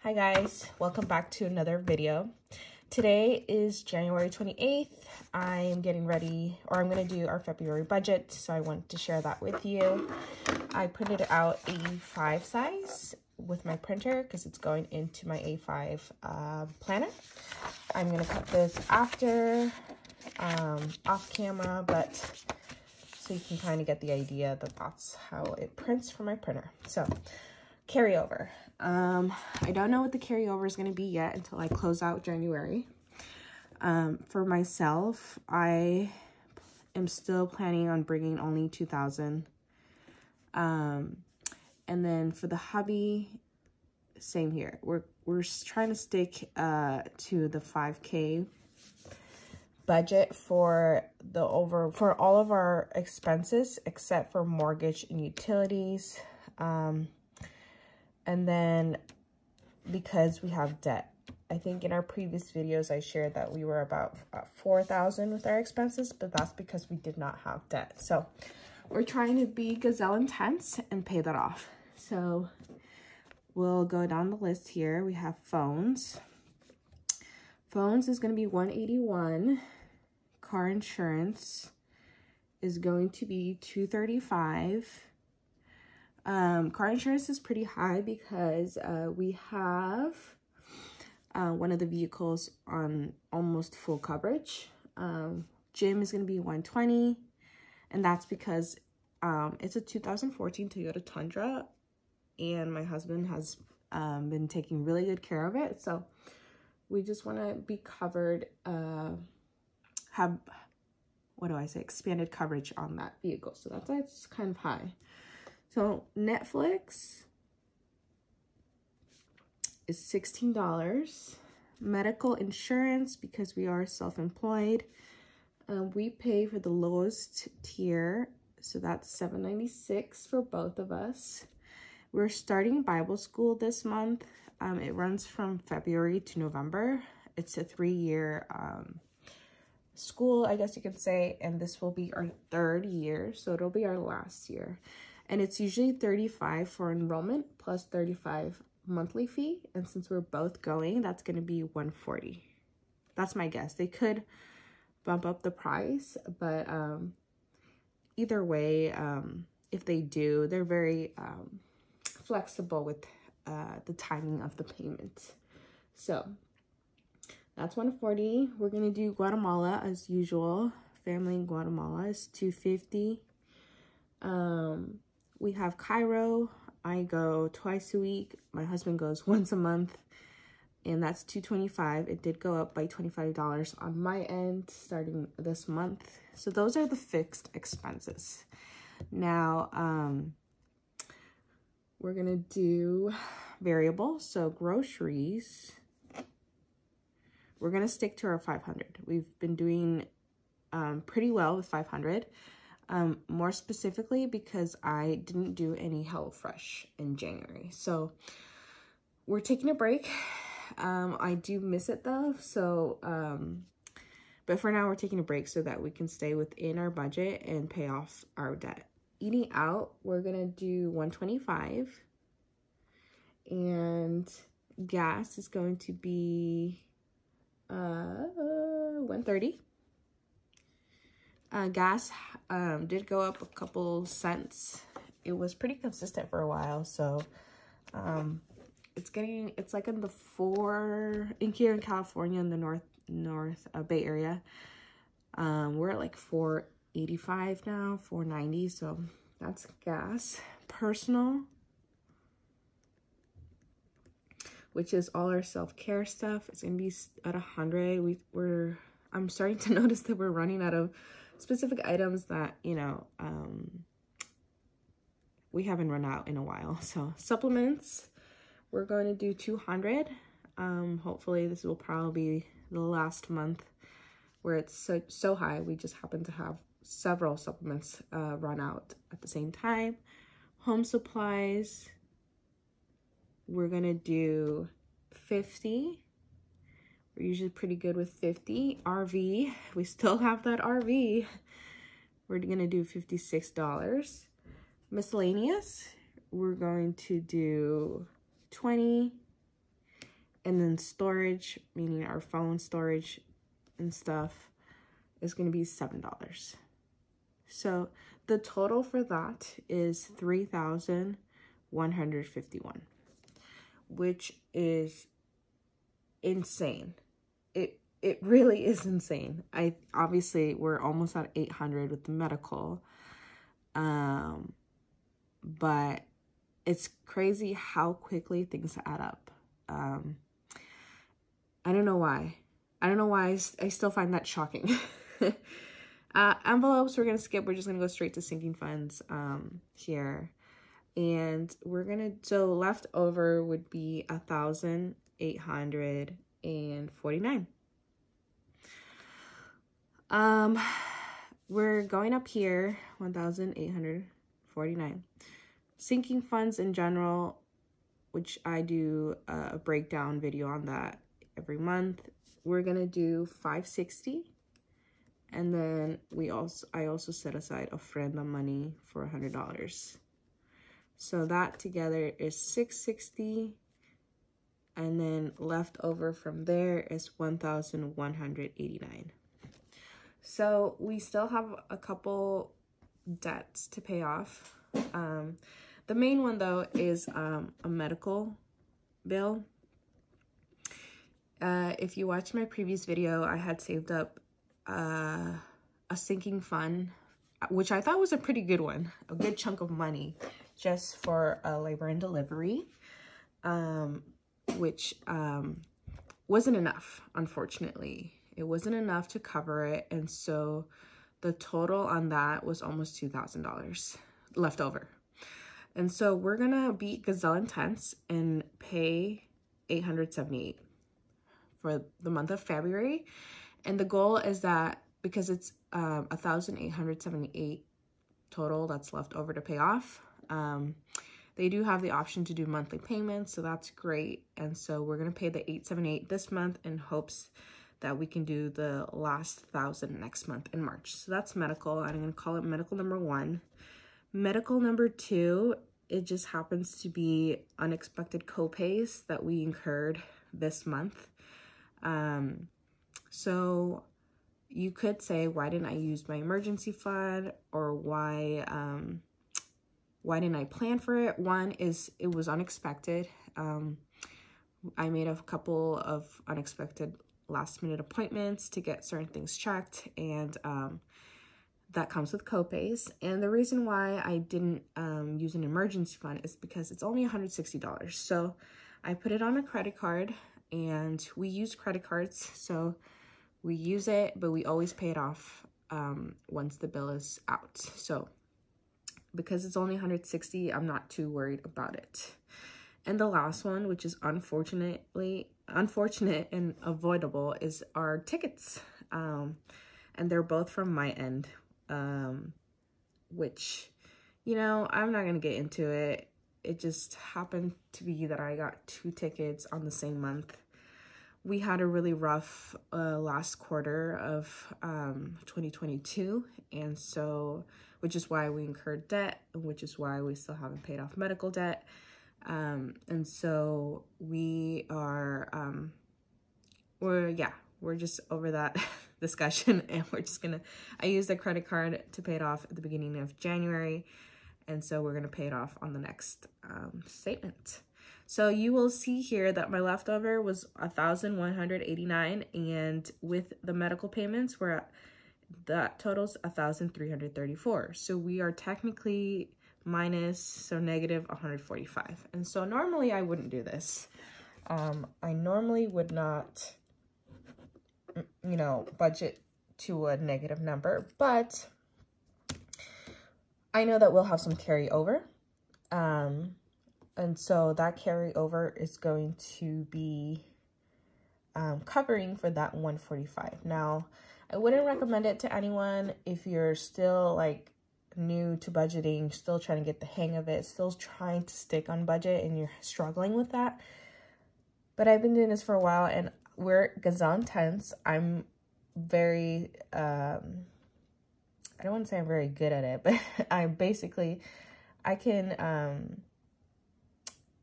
Hi guys, welcome back to another video. Today is January 28th. I'm getting ready, or I'm going to do our February budget, so I want to share that with you. I printed out A5 size with my printer because it's going into my A5 planner. I'm going to cut this after, off camera, but so you can kind of get the idea that that's how it prints for my printer. So, carryover. I don't know what the carryover is going to be yet until I close out January. For myself, I am still planning on bringing only 2,000. And then for the hubby, same here. We're trying to stick to the 5K budget for all of our expenses except for mortgage and utilities. And then because we have debt, I think in our previous videos I shared that we were about 4,000 with our expenses, but that's because we did not have debt. So we're trying to be gazelle intense and pay that off. So we'll go down the list here. We have phones. Phones is going to be $181. Car insurance is going to be $235. Car insurance is pretty high because we have one of the vehicles on almost full coverage. Gym is going to be $120, and that's because it's a 2014 Toyota Tundra, and my husband has been taking really good care of it, so we just want to be covered, have, what do I say, expanded coverage on that vehicle, so that's why it's kind of high. So Netflix is $16. Medical insurance, because we are self-employed, we pay for the lowest tier, so that's $796 for both of us. We're starting Bible school this month. It runs from February to November. It's a 3-year school, I guess you could say, and this will be our 3rd year, so it'll be our last year. And it's usually $35 for enrollment plus $35 monthly fee. And since we're both going, that's going to be $140. That's my guess. They could bump up the price, but either way, if they do, they're very flexible with the timing of the payment. So that's $140. We're going to do Guatemala as usual. Family in Guatemala is $250. We have Cairo. I go twice a week. My husband goes once a month, and that's $225. It did go up by $25 on my end starting this month. So those are the fixed expenses. Now, we're gonna do variable. So groceries, we're gonna stick to our 500. We've been doing pretty well with 500. More specifically because I didn't do any HelloFresh in January. So we're taking a break. I do miss it though. So, but for now we're taking a break so that we can stay within our budget and pay off our debt. Eating out, we're going to do $125. And gas is going to be $130. Gas did go up a couple cents. It was pretty consistent for a while, so it's like in the here in California in the north Bay Area. We're at like $4.85 now, $4.90, so that's gas. Personal, which is all our self-care stuff, it's gonna be at 100. I'm starting to notice that we're running out of specific items that, you know, we haven't run out in a while. So supplements, we're going to do 200. Hopefully this will probably be the last month where it's so high. We just happen to have several supplements run out at the same time. Home supplies, we're gonna do 50. We're usually pretty good with 50. RV, we still have that RV. We're gonna do $56. Miscellaneous, we're going to do 20. And then storage, meaning our phone storage and stuff, is going to be $7. So the total for that is $3,151, which is insane. It really is insane. Obviously we're almost at 800 with the medical, but it's crazy how quickly things add up. I don't know why. I still find that shocking. Envelopes we're gonna skip. We're just gonna go straight to sinking funds here, and we're gonna, so left over would be 1,849. We're going up here, 1,849. Sinking funds in general, which I do a breakdown video on that every month. We're gonna do 560, and then I also set aside ofrenda money for $100. So that together is 660, and then left over from there is 1,189. So we still have a couple debts to pay off. The main one though is a medical bill. If you watched my previous video, I had saved up a sinking fund, which I thought was a pretty good one, a good chunk of money just for labor and delivery, which wasn't enough, unfortunately. It wasn't enough to cover it, and so the total on that was almost $2,000 left over. And so we're gonna beat Gazelle Intense and pay $878 for the month of February. And the goal is that, because it's 1,878 total that's left over to pay off, they do have the option to do monthly payments, so that's great. And so we're gonna pay the $878 this month in hopes that we can do the last 1,000 next month in March. So that's medical. I'm gonna call it medical number 1. Medical number 2, it just happens to be unexpected copays that we incurred this month. So you could say, why didn't I use my emergency fund, or why didn't I plan for it? One is it was unexpected. I made a couple of unexpected last-minute appointments to get certain things checked, and that comes with copays. And the reason why I didn't use an emergency fund is because it's only $160. So I put it on a credit card, and we use credit cards, so we use it, but we always pay it off once the bill is out. So because it's only $160, I'm not too worried about it. And the last one, which is unfortunate and avoidable, is our tickets. And they're both from my end, which, you know, I'm not going to get into it. It just happened to be that I got 2 tickets on the same month. We had a really rough last quarter of 2022, and so, which is why we incurred debt, which is why we still haven't paid off medical debt. And so we are, we're just over that discussion, and we're just gonna, I used a credit card to pay it off at the beginning of January, and so we're gonna pay it off on the next statement. So you will see here that my leftover was 1,189, and with the medical payments, we're at, that totals 1,334. So we are technically minus, so negative 145. And so normally I wouldn't do this. I normally would not, you know, budget to a negative number, but I know that we'll have some carryover. And so that carryover is going to be covering for that 145. Now, I wouldn't recommend it to anyone if you're still like new to budgeting, still trying to get the hang of it, still trying to stick on budget, and you're struggling with that. But I've been doing this for a while, and we're Gazelle Intense. I'm very, I don't want to say I'm very good at it, but I can,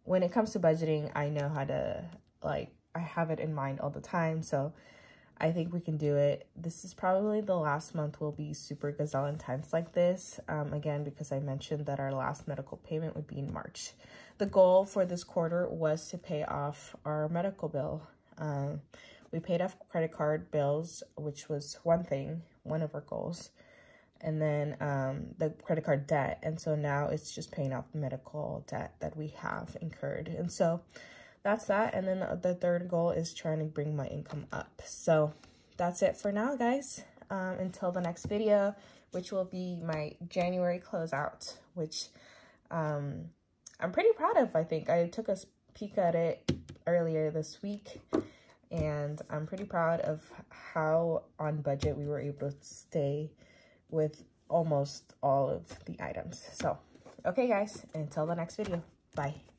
when it comes to budgeting, I know how to like I have it in mind all the time. So I think we can do it. This is probably the last month will be super gazelle intense like this. Again, because I mentioned that our last medical payment would be in March. The goal for this quarter was to pay off our medical bill. We paid off credit card bills, which was one of our goals. And then the credit card debt. And so now it's just paying off the medical debt that we have incurred. And so that's that. And then the third goal is trying to bring my income up. So that's it for now, guys. Until the next video, which will be my January closeout, which I'm pretty proud of, I think. I took a peek at it earlier this week, and I'm pretty proud of how on budget we were able to stay with almost all of the items. So, okay, guys, until the next video. Bye.